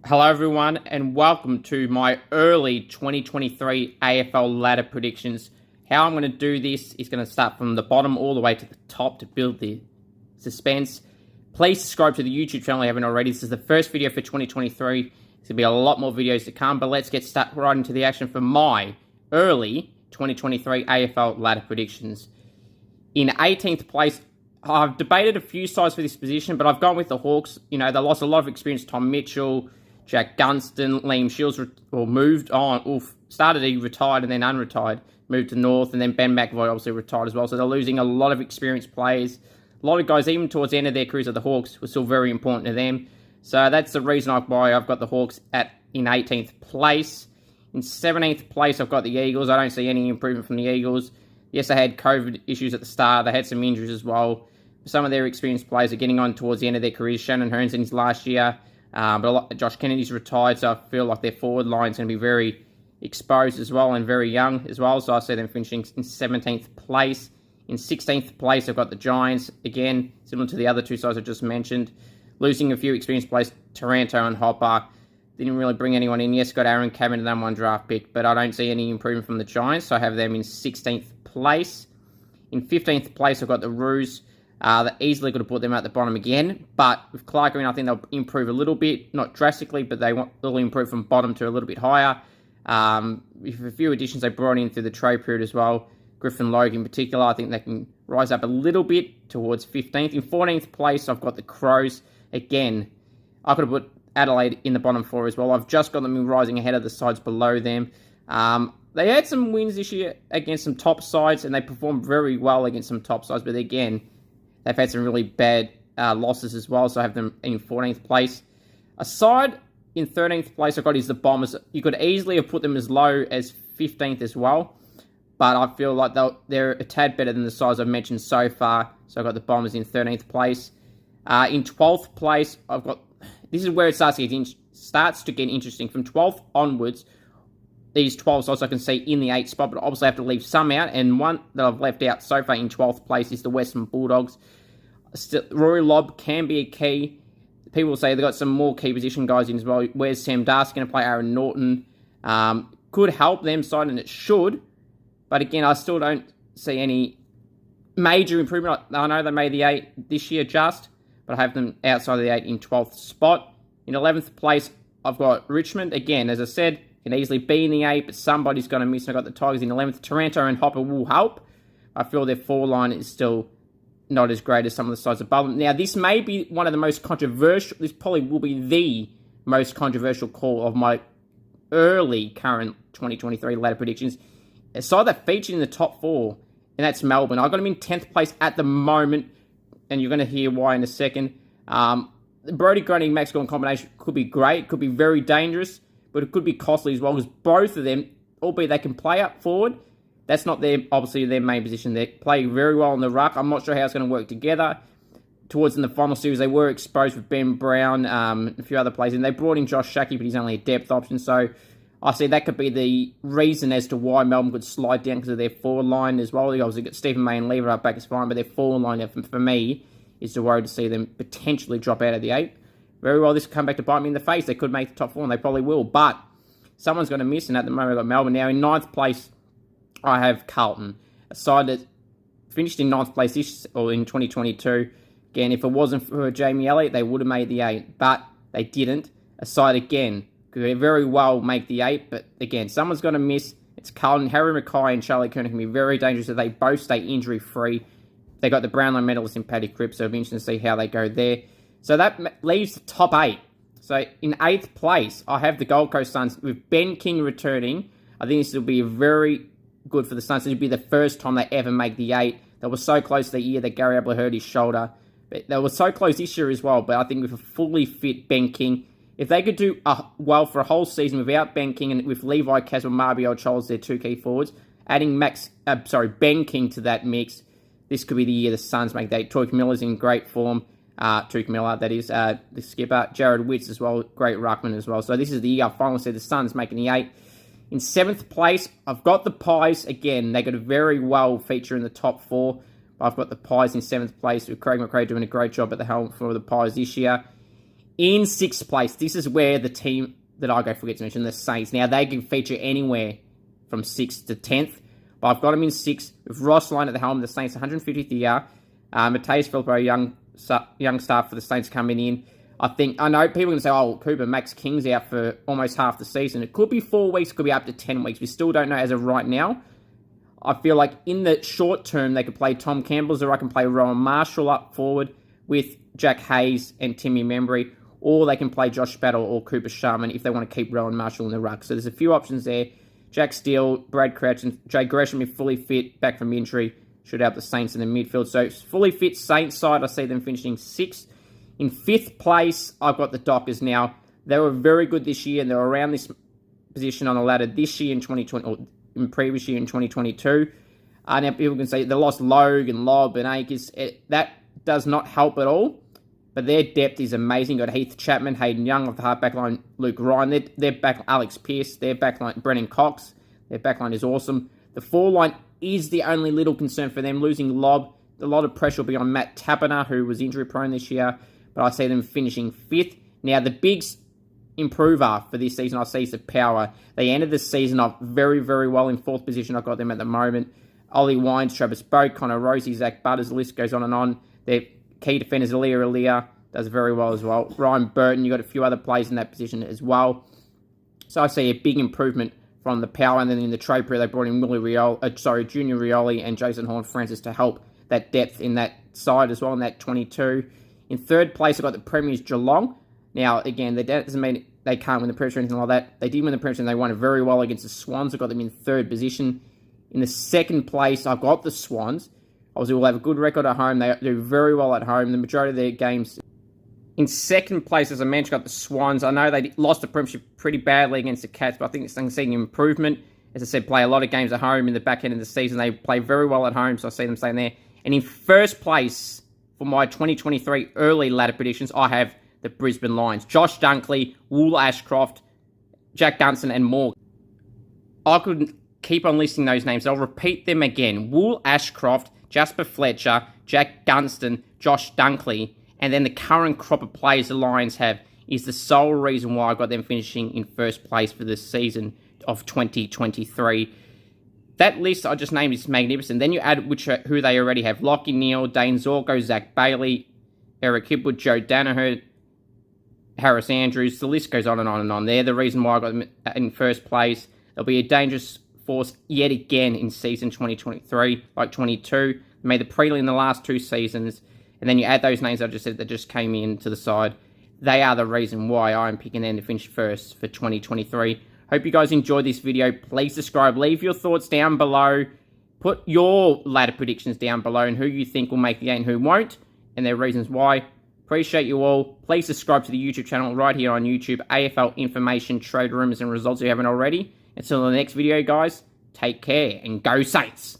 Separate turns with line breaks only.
Hello everyone and welcome to my early 2023 AFL ladder predictions. How I'm going to do this is going to start from the bottom all the way to the top to build the suspense. Please subscribe to the YouTube channel if you haven't already. This is the first video for 2023. There's going to be a lot more videos to come, but let's get started right into the action for my early 2023 AFL ladder predictions. In 18th place, I've debated a few sides for this position, but I've gone with the Hawks. You know, they lost a lot of experience. Tom Mitchell, Jack Gunston, Liam Shields moved on. He retired and then unretired. Moved to North, and then Ben McAvoy obviously retired as well. So they're losing a lot of experienced players. A lot of guys, even towards the end of their careers at the Hawks, were still very important to them. So that's the reason why I've got the Hawks in 18th place. In 17th place, I've got the Eagles. I don't see any improvement from the Eagles. Yes, they had COVID issues at the start. They had some injuries as well. Some of their experienced players are getting on towards the end of their careers. Shannon Hearn's in his last year. But Josh Kennedy's retired, so I feel like their forward line's going to be very exposed as well and very young as well. So I see them finishing in 17th place. In 16th place, I've got the Giants. Again, similar to the other two sides I just mentioned. Losing a few experienced players, Taranto and Hopper. Didn't really bring anyone in. Yes, got Aaron Cameron, the number one draft pick, but I don't see any improvement from the Giants, so I have them in 16th place. In 15th place, I've got the Roos. They easily could have put them at the bottom again, but with Clark Green, I think they'll improve a little bit, not drastically, but they'll improve from bottom to a little bit higher. With a few additions they brought in through the trade period as well, Griffin Logue in particular, I think they can rise up a little bit towards 15th. In 14th place, I've got the Crows. Again, I could have put Adelaide in the bottom four as well. I've just got them rising ahead of the sides below them. They had some wins this year against some top sides, and they performed very well against some top sides, but again, they've had some really bad losses as well, so I have them in 14th place. Aside in 13th place, I've got is the Bombers. You could easily have put them as low as 15th as well, but I feel like they're a tad better than the sides I've mentioned so far, so I've got the Bombers in 13th place. In 12th place, I've got... This is where it starts to get interesting. From 12th onwards, these 12 sides I can see in the 8th spot, but obviously I have to leave some out, and one that I've left out so far in 12th place is the Western Bulldogs. Rory Lobb can be a key. People say they've got some more key position guys in as well. Where's Sam Darcy going to play? Aaron Norton could help them side, and it should, but again, I still don't see any major improvement. I know they made the 8 this year but I have them outside of the 8 in 12th spot. In 11th place, I've got Richmond. Again, as I said, can easily be in the 8, but somebody's going to miss. I've got the Tigers in 11th. Taranto and Hopper will help. I feel their forward line is still not as great as some of the sides above them. Now, this may be one of the most controversial... This probably will be the most controversial call of my early current 2023 ladder predictions. A side that featured in the top 4, and that's Melbourne. I've got them in 10th place at the moment, and you're going to hear why in a second. The Brodie Grundy Max Gawn combination could be great, could be very dangerous, but it could be costly as well, because both of them, albeit they can play up forward, that's not obviously their main position. They play very well in the ruck. I'm not sure how it's going to work together. Towards in the final series, they were exposed with Ben Brown, a few other players, and they brought in Josh Shackey, but he's only a depth option, so I see that could be the reason as to why Melbourne could slide down because of their forward line as well. They obviously got Stephen May and Lever up back is fine, but their forward line, for me, is to worry to see them potentially drop out of the 8. Very well, this could come back to bite me in the face. They could make the top 4, and they probably will, but someone's going to miss, and at the moment I've got Melbourne. Now, in 9th place, I have Carlton, a side that finished in 9th place in 2022. Again, if it wasn't for Jamie Elliott, they would have made the 8, but they didn't. A side, again, could very well make the 8, but again, someone's going to miss. It's Carlton. Harry Mackay and Charlie Kerner can be very dangerous if they both stay injury-free. They got the Brownlow medalist in Paddy Cripps, so it'll be interesting to see how they go there. So that leaves the top 8. So in 8th place, I have the Gold Coast Suns with Ben King returning. I think this will be very good for the Suns. It'll be the first time they ever make the 8. They were so close the year that Gary Ablett hurt his shoulder. But they were so close this year as well. But I think with a fully fit Ben King, if they could do well for a whole season without Ben King and with Levi Caswell, Marby Charles, their 2 key forwards, adding Ben King to that mix, this could be the year the Suns make that. Touk Miller's in great form. Touk Miller, that is, the skipper. Jared Witts as well, great ruckman as well. So this is the year I finally see the Suns making the 8. In 7th place, I've got the Pies. Again, they got a very well feature in the top 4. I've got the Pies in 7th place with Craig McRae doing a great job at the helm for the Pies this year. In 6th place, this is where the team that I go forget to mention, the Saints. Now, they can feature anywhere from 6th to 10th, but I've got them in 6th with Ross Lyon at the helm. The Saints, 150th year. Mateus Filippo, young star for the Saints coming in. I know people are going to say, oh, Cooper, Max King's out for almost half the season. It could be 4 weeks, could be up to 10 weeks. We still don't know as of right now. I feel like in the short term, they could play Tom Campbell, or I can play Rowan Marshall up forward with Jack Hayes and Timmy Membry, or they can play Josh Battle or Cooper Sharman if they want to keep Rowan Marshall in the ruck. So there's a few options there. Jack Steele, Brad Crouch, and Jay Gresham, if fully fit, back from injury, should help the Saints in the midfield. So fully fit Saints side, I see them finishing 6th. In 5th place, I've got the Dockers now. They were very good this year, and they were around this position on the ladder this year in 2020, or in previous year in 2022. Now people can say they lost Logan, Lobb, and Akers. That does not help at all, but their depth is amazing. Got Heath Chapman, Hayden Young off the half-back line, Luke Ryan. Their back, Alex Pearce. Their back line, Brennan Cox. Their back line is awesome. The forward line is the only little concern for them. Losing Lobb, a lot of pressure will be on Matt Tapiner, who was injury-prone this year, but I see them finishing 5th. Now, the big improver for this season, I see, is the power. They ended the season off very, very well in 4th position. I've got them at the moment. Ollie Wines, Travis Boak, Connor Rosie, Zach Butters, the list goes on and on. Their key defenders, Alia does very well as well. Ryan Burton, you've got a few other players in that position as well. So I see a big improvement from the power. And then in the trade period, they brought in Junior Rioli and Jason Horne-Francis to help that depth in that side as well, in that 22. In 3rd place, I've got the Premiers Geelong. Now, again, that doesn't mean they can't win the Premiership or anything like that. They did win the Premiership, and they won it very well against the Swans. I've got them in 3rd position. In the 2nd place, I've got the Swans. Obviously, we'll have a good record at home. They do very well at home. The majority of their games. In 2nd place, as I mentioned, I've got the Swans. I know they lost the Premiership pretty badly against the Cats, but I think it's seeing improvement. As I said, play a lot of games at home in the back end of the season. They play very well at home, so I see them staying there. And in 1st place, for my 2023 early ladder predictions, I have the Brisbane Lions. Josh Dunkley, Wool Ashcroft, Jack Dunstan, and more. I could keep on listing those names. I'll repeat them again. Wool Ashcroft, Jasper Fletcher, Jack Dunstan, Josh Dunkley, and then the current crop of players the Lions have is the sole reason why I got them finishing in 1st place for the season of 2023. That list I just named is magnificent. Then you add who they already have. Lockie Neal, Dane Zorko, Zach Bailey, Eric Hipwood, Joe Danaher, Harris Andrews. The list goes on and on and on. They're the reason why I got them in 1st place. They'll be a dangerous force yet again in season 2023, like 22. They made the prelim in the last 2 seasons. And then you add those names I just said that just came in to the side. They are the reason why I'm picking them to finish 1st for 2023. Hope you guys enjoyed this video. Please subscribe. Leave your thoughts down below. Put your ladder predictions down below and who you think will make the game and who won't, and their reasons why. Appreciate you all. Please subscribe to the YouTube channel right here on YouTube. AFL information, trade rumors, and results if you haven't already. Until the next video, guys, take care and go Saints!